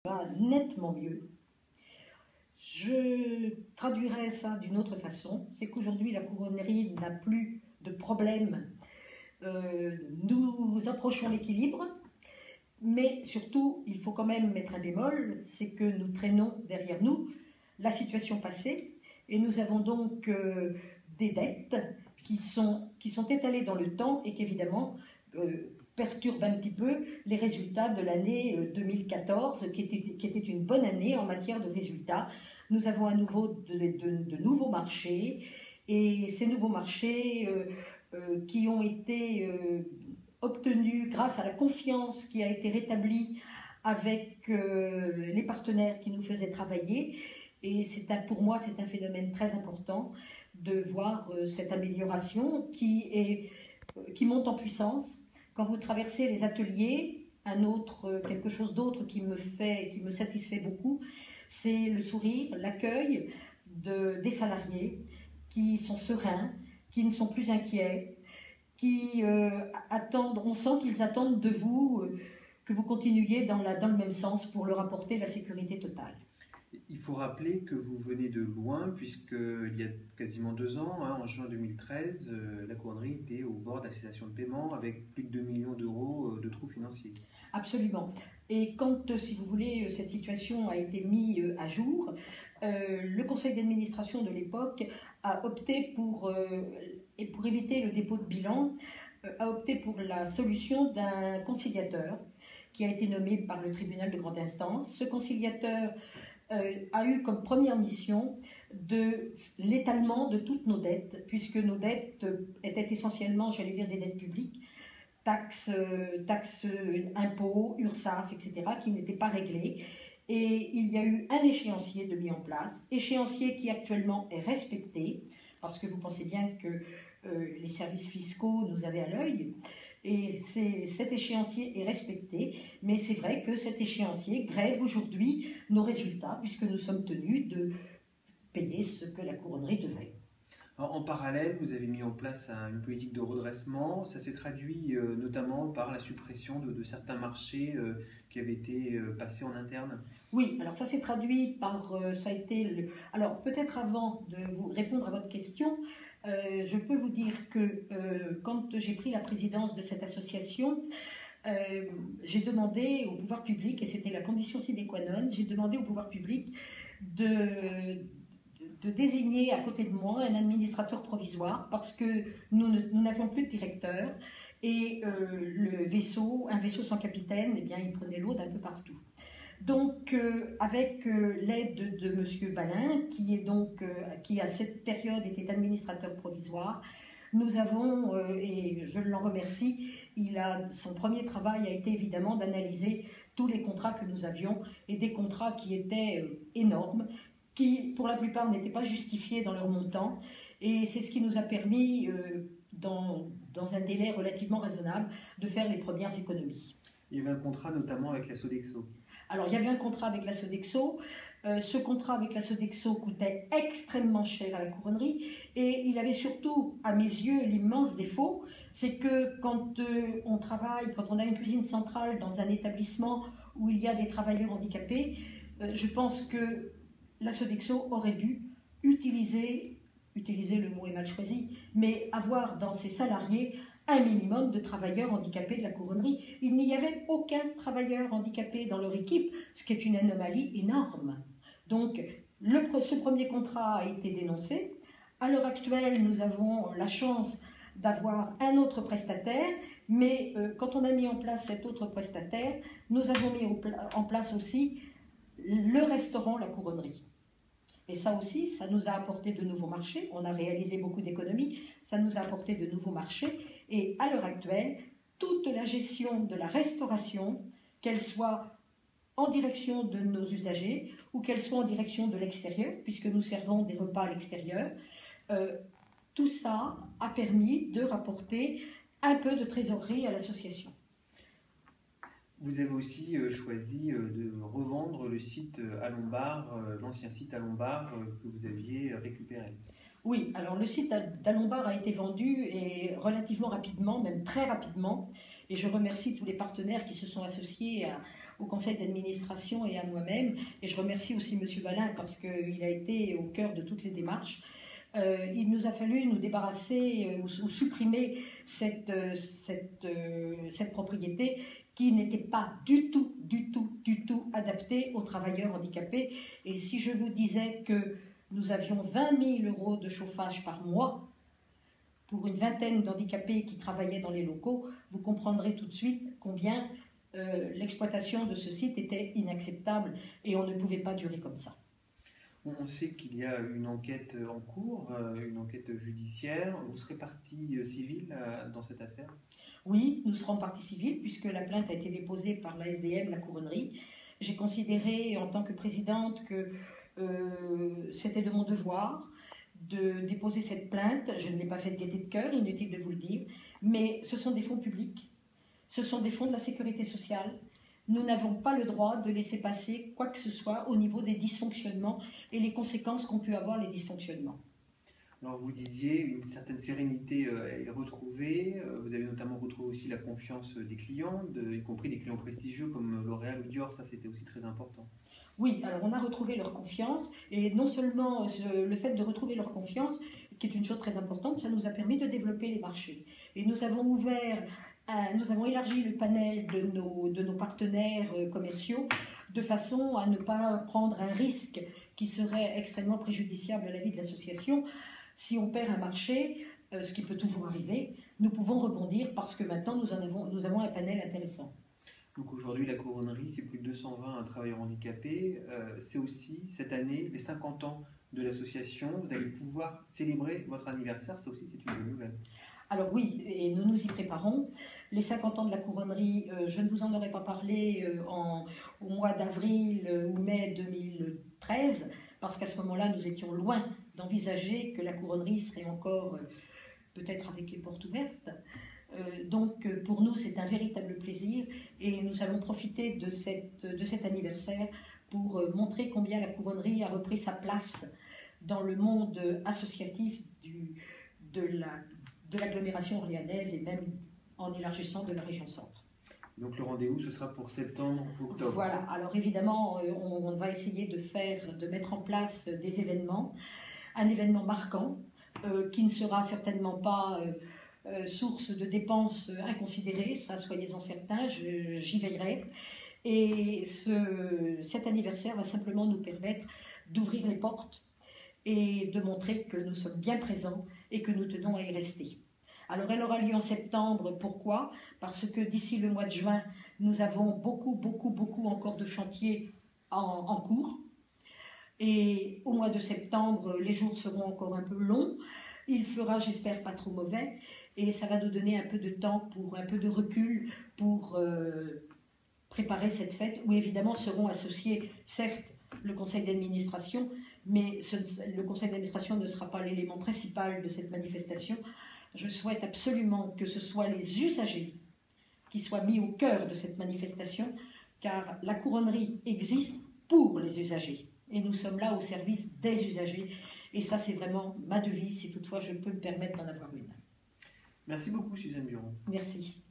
va nettement mieux. Je traduirais ça d'une autre façon, c'est qu'aujourd'hui la couronnerie n'a plus de problème. Nous approchons l'équilibre, mais surtout, il faut quand même mettre un bémol, c'est que nous traînons derrière nous la situation passée, et nous avons donc des dettes qui sont étalées dans le temps et qui évidemment perturbent un petit peu les résultats de l'année 2014, qui était une bonne année en matière de résultats. Nous avons à nouveau de nouveaux marchés, et ces nouveaux marchés qui ont été obtenus grâce à la confiance qui a été rétablie avec les partenaires qui nous faisaient travailler. Et pour moi, c'est un phénomène très important de voir cette amélioration qui monte en puissance. Quand vous traversez les ateliers, quelque chose d'autre qui me satisfait beaucoup, c'est le sourire, l'accueil des salariés qui sont sereins, qui ne sont plus inquiets, qui attendent, on sent qu'ils attendent de vous que vous continuiez dans le même sens pour leur apporter la sécurité totale. Il faut rappeler que vous venez de loin, puisqu'il y a quasiment 2 ans, en juin 2013, la couronnerie était au bord de la cessation de paiement avec plus de 2 millions d'euros de trous financiers. Absolument. Et quand, si vous voulez, cette situation a été mise à jour, le conseil d'administration de l'époque a opté pour éviter le dépôt de bilan, a opté pour la solution d'un conciliateur qui a été nommé par le tribunal de grande instance. Ce conciliateur a eu comme première mission l'étalement de toutes nos dettes, puisque nos dettes étaient essentiellement, j'allais dire, des dettes publiques, taxes, impôts, URSSAF, etc., qui n'étaient pas réglées. Et il y a eu un échéancier de mis en place, échéancier qui actuellement est respecté, parce que vous pensez bien que les services fiscaux nous avaient à l'œil, et cet échéancier est respecté, mais c'est vrai que cet échéancier grève aujourd'hui nos résultats, puisque nous sommes tenus de payer ce que la couronnerie devait. Alors, en parallèle, vous avez mis en place une politique de redressement. Ça s'est traduit notamment par la suppression de certains marchés qui avaient été passés en interne. Oui, alors ça s'est traduit par... Alors peut-être avant de vous répondre à votre question, je peux vous dire que quand j'ai pris la présidence de cette association, j'ai demandé au pouvoir public, et c'était la condition sine qua non, j'ai demandé au pouvoir public de désigner à côté de moi un administrateur provisoire, parce que nous n'avions plus de directeur, et un vaisseau sans capitaine, eh bien, il prenait l'eau d'un peu partout. Donc, avec l'aide de M. Balin, qui à cette période était administrateur provisoire, nous avons, et je l'en remercie, son premier travail a été évidemment d'analyser tous les contrats que nous avions, et des contrats qui étaient énormes, qui pour la plupart n'étaient pas justifiés dans leur montant, et c'est ce qui nous a permis, dans un délai relativement raisonnable, de faire les premières économies. Il y avait un contrat notamment avec la Sodexo. Alors, il y avait un contrat avec la Sodexo. Ce contrat avec la Sodexo coûtait extrêmement cher à la couronnerie, et il avait surtout, à mes yeux, l'immense défaut, c'est que quand on travaille, quand on a une cuisine centrale dans un établissement où il y a des travailleurs handicapés, je pense que la Sodexo aurait dû utiliser le mot est mal choisi, mais avoir dans ses salariés un minimum de travailleurs handicapés de la couronnerie. Il n'y avait aucun travailleur handicapé dans leur équipe, ce qui est une anomalie énorme. Donc, ce premier contrat a été dénoncé. À l'heure actuelle, nous avons la chance d'avoir un autre prestataire, mais quand on a mis en place cet autre prestataire, nous avons mis en place aussi le restaurant La Couronnerie. Et ça aussi, ça nous a apporté de nouveaux marchés. On a réalisé beaucoup d'économies, ça nous a apporté de nouveaux marchés. Et à l'heure actuelle, toute la gestion de la restauration, qu'elle soit en direction de nos usagers ou qu'elle soit en direction de l'extérieur, puisque nous servons des repas à l'extérieur, tout ça a permis de rapporter un peu de trésorerie à l'association. Vous avez aussi choisi de revendre le site à Lombard, l'ancien site à Lombard que vous aviez récupéré. Oui, alors le site d'Alombard a été vendu, et relativement rapidement, même très rapidement, et je remercie tous les partenaires qui se sont associés au conseil d'administration et à moi-même. Et je remercie aussi M. Balin parce qu'il a été au cœur de toutes les démarches. Il nous a fallu nous débarrasser ou supprimer cette propriété qui n'était pas du tout adaptée aux travailleurs handicapés. Et si je vous disais que nous avions 20 000 € de chauffage par mois pour une vingtaine d'handicapés qui travaillaient dans les locaux, vous comprendrez tout de suite combien l'exploitation de ce site était inacceptable et on ne pouvait pas durer comme ça. On sait qu'il y a une enquête en cours, une enquête judiciaire. Vous serez partie civile dans cette affaire? Oui, nous serons partie civile puisque la plainte a été déposée par la SDM, la couronnerie. J'ai considéré en tant que présidente que c'était de mon devoir de déposer cette plainte. Je ne l'ai pas fait de gaieté de cœur, inutile de vous le dire, mais ce sont des fonds publics, ce sont des fonds de la sécurité sociale. Nous n'avons pas le droit de laisser passer quoi que ce soit au niveau des dysfonctionnements et les conséquences qu'ont pu avoir les dysfonctionnements. Alors vous disiez, une certaine sérénité est retrouvée, vous avez notamment retrouvé aussi la confiance des clients, y compris des clients prestigieux comme L'Oréal ou Dior, ça c'était aussi très important. Oui, alors on a retrouvé leur confiance, et non seulement le fait de retrouver leur confiance, qui est une chose très importante, ça nous a permis de développer les marchés. Et nous avons élargi le panel de nos partenaires commerciaux, de façon à ne pas prendre un risque qui serait extrêmement préjudiciable à la vie de l'association. Si on perd un marché, ce qui peut toujours arriver, nous pouvons rebondir parce que maintenant nous avons un panel intéressant. Donc aujourd'hui, la couronnerie, c'est plus de 220 travailleurs handicapés. C'est aussi, cette année, les 50 ans de l'association. Vous allez pouvoir célébrer votre anniversaire. Ça aussi, c'est une bonne nouvelle. Alors oui, et nous nous y préparons. Les 50 ans de la couronnerie, je ne vous en aurais pas parlé au mois d'avril ou mai 2013, parce qu'à ce moment-là, nous étions loin d'envisager que la couronnerie serait encore peut-être avec les portes ouvertes. Donc pour nous c'est un véritable plaisir et nous allons profiter de cet anniversaire pour montrer combien la couronnerie a repris sa place dans le monde associatif de l'agglomération orléanaise et même en élargissant de la région centre. Donc le rendez-vous ce sera pour septembre-octobre. Voilà, alors évidemment on va essayer de mettre en place des événements, un événement marquant qui ne sera certainement pas source de dépenses inconsidérées, ça soyez-en certains, j'y veillerai. Et cet anniversaire va simplement nous permettre d'ouvrir les portes et de montrer que nous sommes bien présents et que nous tenons à y rester. Alors elle aura lieu en septembre, pourquoi? Parce que d'ici le mois de juin, nous avons beaucoup encore de chantiers en cours. Et au mois de septembre, les jours seront encore un peu longs. Il fera, j'espère, pas trop mauvais. Et ça va nous donner un peu de temps, un peu de recul pour préparer cette fête où évidemment seront associés, certes, le conseil d'administration, mais le conseil d'administration ne sera pas l'élément principal de cette manifestation. Je souhaite absolument que ce soit les usagers qui soient mis au cœur de cette manifestation, car la couronnerie existe pour les usagers. Et nous sommes là au service des usagers. Et ça, c'est vraiment ma devise, si toutefois je peux me permettre d'en avoir une. Merci beaucoup, Suzanne Buron. Merci.